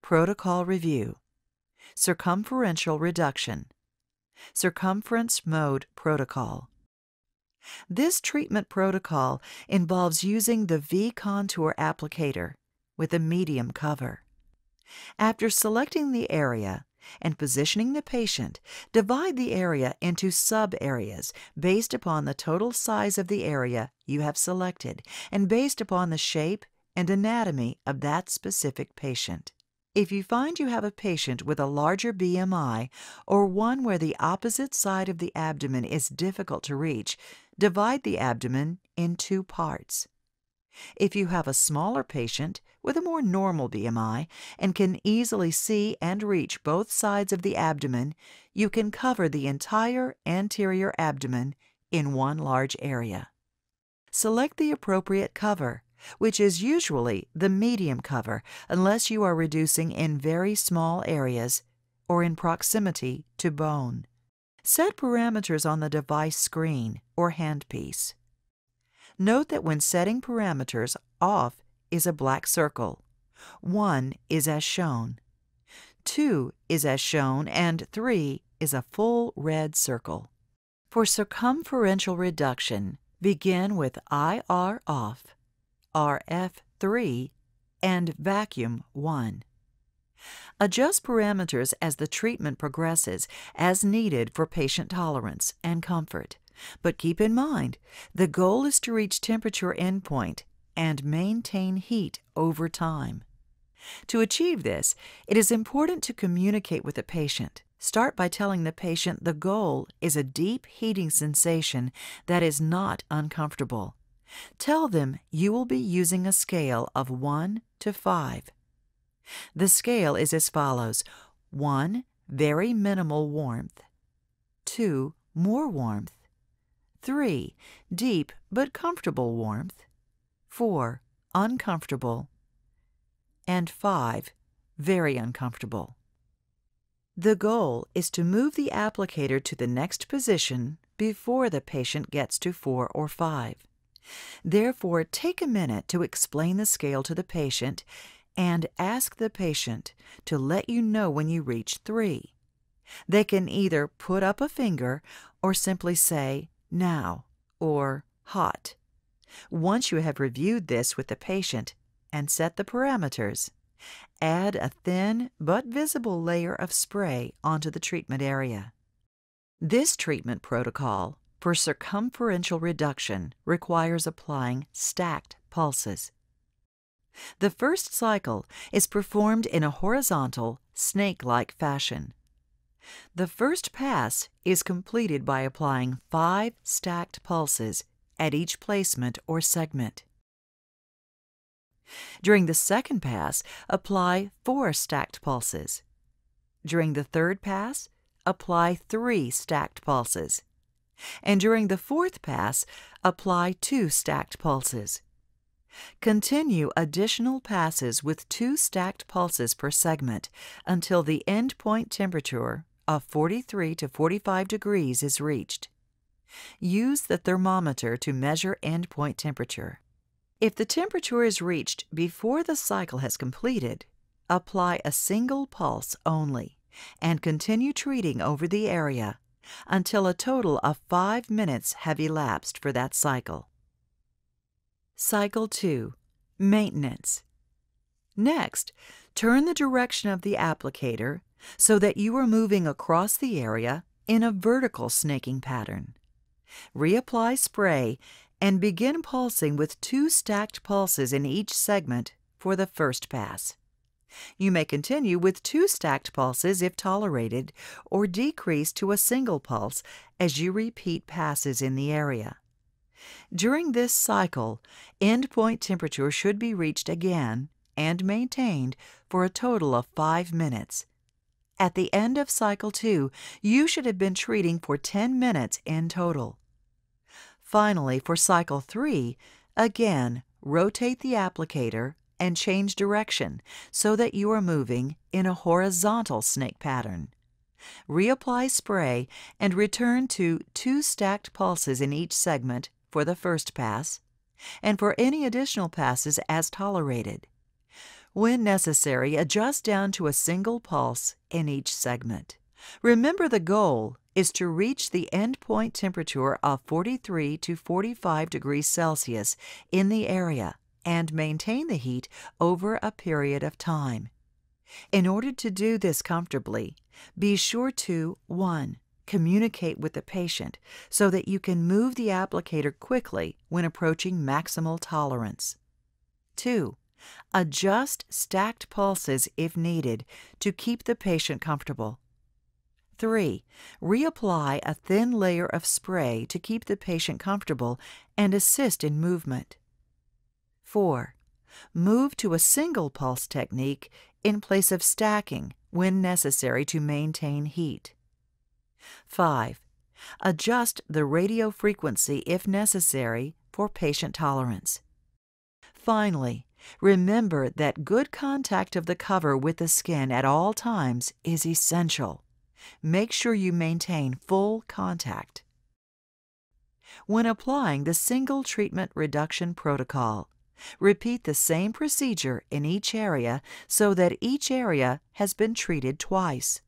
Protocol Review. Circumferential Reduction. Circumference Mode Protocol. This treatment protocol involves using the V-contour applicator with a medium cover. After selecting the area and positioning the patient, divide the area into sub-areas based upon the total size of the area you have selected and based upon the shape and anatomy of that specific patient. If you find you have a patient with a larger BMI or one where the opposite side of the abdomen is difficult to reach, divide the abdomen in two parts. If you have a smaller patient with a more normal BMI and can easily see and reach both sides of the abdomen, you can cover the entire anterior abdomen in one large area. Select the appropriate cover, which is usually the medium cover unless you are reducing in very small areas or in proximity to bone. Set parameters on the device screen or handpiece. Note that when setting parameters, off is a black circle, 1 is as shown, 2 is as shown, and 3 is a full red circle. For circumferential reduction, begin with IR off, RF 3, and vacuum 1. Adjust parameters as the treatment progresses as needed for patient tolerance and comfort. But keep in mind, the goal is to reach temperature endpoint and maintain heat over time. To achieve this, it is important to communicate with the patient. Start by telling the patient the goal is a deep heating sensation that is not uncomfortable. Tell them you will be using a scale of 1 to 5. The scale is as follows: 1, very minimal warmth; 2, more warmth; 3, deep but comfortable warmth; 4, uncomfortable; and 5, very uncomfortable. The goal is to move the applicator to the next position before the patient gets to 4 or 5. Therefore, take a minute to explain the scale to the patient and ask the patient to let you know when you reach 3. They can either put up a finger or simply say, "now," or "hot." Once you have reviewed this with the patient and set the parameters, add a thin but visible layer of spray onto the treatment area. This treatment protocol for circumferential reduction requires applying stacked pulses. The first cycle is performed in a horizontal, snake-like fashion. The first pass is completed by applying 5 stacked pulses at each placement or segment. During the second pass, apply 4 stacked pulses. During the third pass, apply 3 stacked pulses. And during the fourth pass, apply 2 stacked pulses. Continue additional passes with 2 stacked pulses per segment until the endpoint temperature of 43 to 45 degrees is reached. Use the thermometer to measure endpoint temperature. If the temperature is reached before the cycle has completed, apply a single pulse only and continue treating over the area until a total of 5 minutes have elapsed for that cycle. Cycle 2. Maintenance. Next, turn the direction of the applicator so that you are moving across the area in a vertical snaking pattern. Reapply spray and begin pulsing with 2 stacked pulses in each segment for the first pass. You may continue with 2 stacked pulses if tolerated, or decrease to a single pulse as you repeat passes in the area. During this cycle, endpoint temperature should be reached again and maintained for a total of 5 minutes. At the end of cycle 2, you should have been treating for 10 minutes in total. Finally, for cycle 3, again, rotate the applicator and change direction so that you are moving in a horizontal snake pattern. Reapply spray and return to 2 stacked pulses in each segment for the first pass, and for any additional passes as tolerated. When necessary, adjust down to a single pulse in each segment. Remember, the goal is to reach the endpoint temperature of 43 to 45 degrees Celsius in the area and maintain the heat over a period of time. In order to do this comfortably, be sure to 1. Communicate with the patient so that you can move the applicator quickly when approaching maximal tolerance. 2. Adjust stacked pulses if needed to keep the patient comfortable. 3. Reapply a thin layer of spray to keep the patient comfortable and assist in movement. 4. Move to a single pulse technique in place of stacking when necessary to maintain heat. 5. Adjust the radio frequency if necessary for patient tolerance. Finally, remember that good contact of the cover with the skin at all times is essential. Make sure you maintain full contact. When applying the single treatment reduction protocol, repeat the same procedure in each area so that each area has been treated twice.